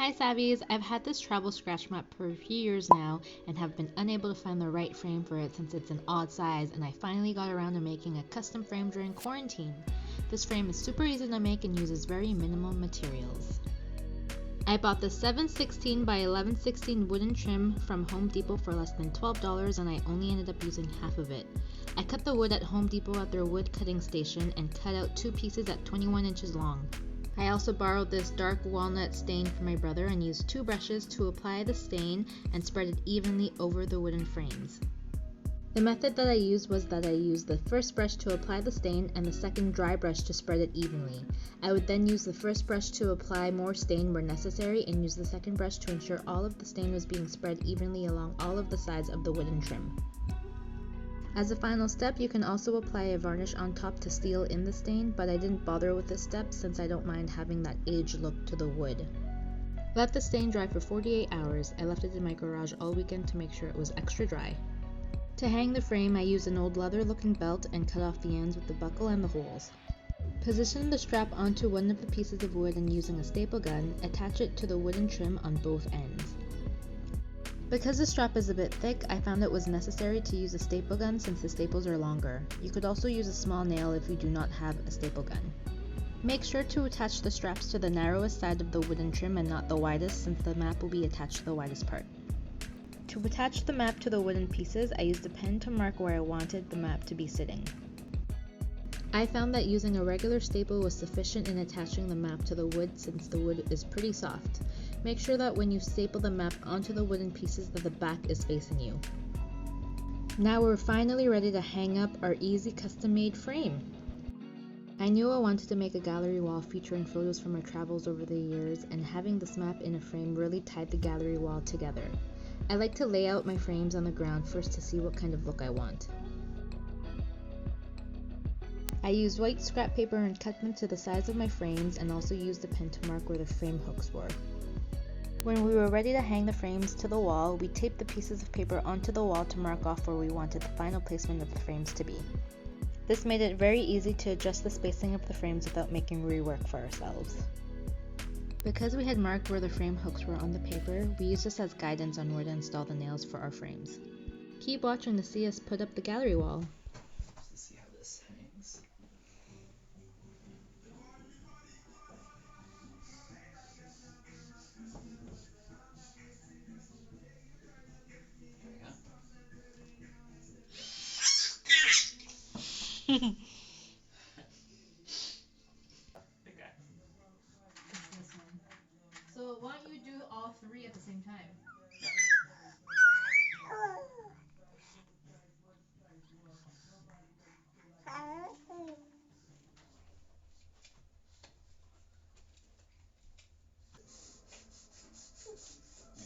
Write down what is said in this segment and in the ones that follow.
Hi Savvies! I've had this travel scratch map for a few years now and have been unable to find the right frame for it since it's an odd size, and I finally got around to making a custom frame during quarantine. This frame is super easy to make and uses very minimal materials. I bought the 716 by 1116 wooden trim from Home Depot for less than $12 and I only ended up using half of it. I cut the wood at Home Depot at their wood cutting station and cut out two pieces at 21 inches long. I also borrowed this dark walnut stain from my brother and used two brushes to apply the stain and spread it evenly over the wooden frames. The method that I used was that I used the first brush to apply the stain and the second dry brush to spread it evenly. I would then use the first brush to apply more stain where necessary and use the second brush to ensure all of the stain was being spread evenly along all of the sides of the wooden trim. As a final step, you can also apply a varnish on top to seal in the stain, but I didn't bother with this step since I don't mind having that aged look to the wood. Let the stain dry for 48 hours. I left it in my garage all weekend to make sure it was extra dry. To hang the frame, I used an old leather looking belt and cut off the ends with the buckle and the holes. Position the strap onto one of the pieces of wood and using a staple gun, attach it to the wooden trim on both ends. Because the strap is a bit thick, I found it was necessary to use a staple gun since the staples are longer. You could also use a small nail if you do not have a staple gun. Make sure to attach the straps to the narrowest side of the wooden trim and not the widest, since the map will be attached to the widest part. To attach the map to the wooden pieces, I used a pen to mark where I wanted the map to be sitting. I found that using a regular staple was sufficient in attaching the map to the wood since the wood is pretty soft. Make sure that when you staple the map onto the wooden pieces that the back is facing you. Now we're finally ready to hang up our easy custom-made frame. I knew I wanted to make a gallery wall featuring photos from our travels over the years, and having this map in a frame really tied the gallery wall together. I like to lay out my frames on the ground first to see what kind of look I want. I used white scrap paper and cut them to the size of my frames, and also used a pen to mark where the frame hooks were. When we were ready to hang the frames to the wall, we taped the pieces of paper onto the wall to mark off where we wanted the final placement of the frames to be. This made it very easy to adjust the spacing of the frames without making rework for ourselves. Because we had marked where the frame hooks were on the paper, we used this as guidance on where to install the nails for our frames. Keep watching to see us put up the gallery wall. Let's see how this hangs. There we go. Big guy. It's this one. So why don't you do all three at the same time? Yeah.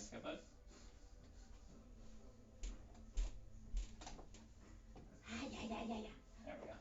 Okay, bud. There we go.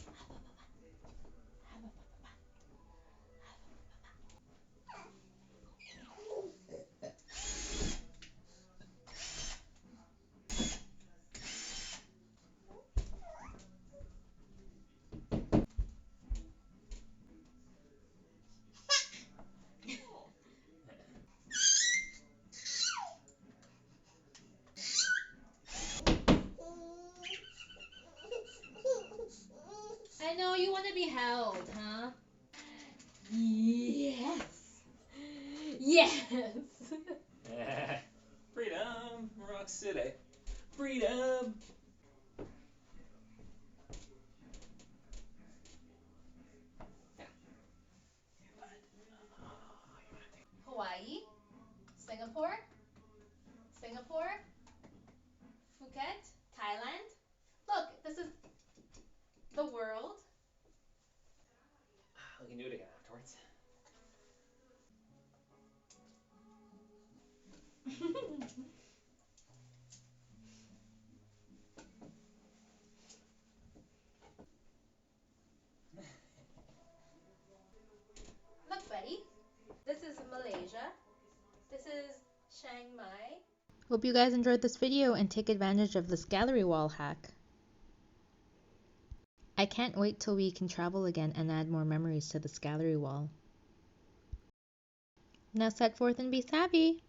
I know you want to be held, huh? Yes! Yes! Freedom, Rock City. Freedom. Yeah. Hawaii, Singapore, Phuket, Thailand. Look, this is the world. We can do it again afterwards. Look, buddy. This is Malaysia. This is Chiang Mai. Hope you guys enjoyed this video and take advantage of this gallery wall hack. I can't wait till we can travel again and add more memories to this gallery wall. Now set forth and be savvy.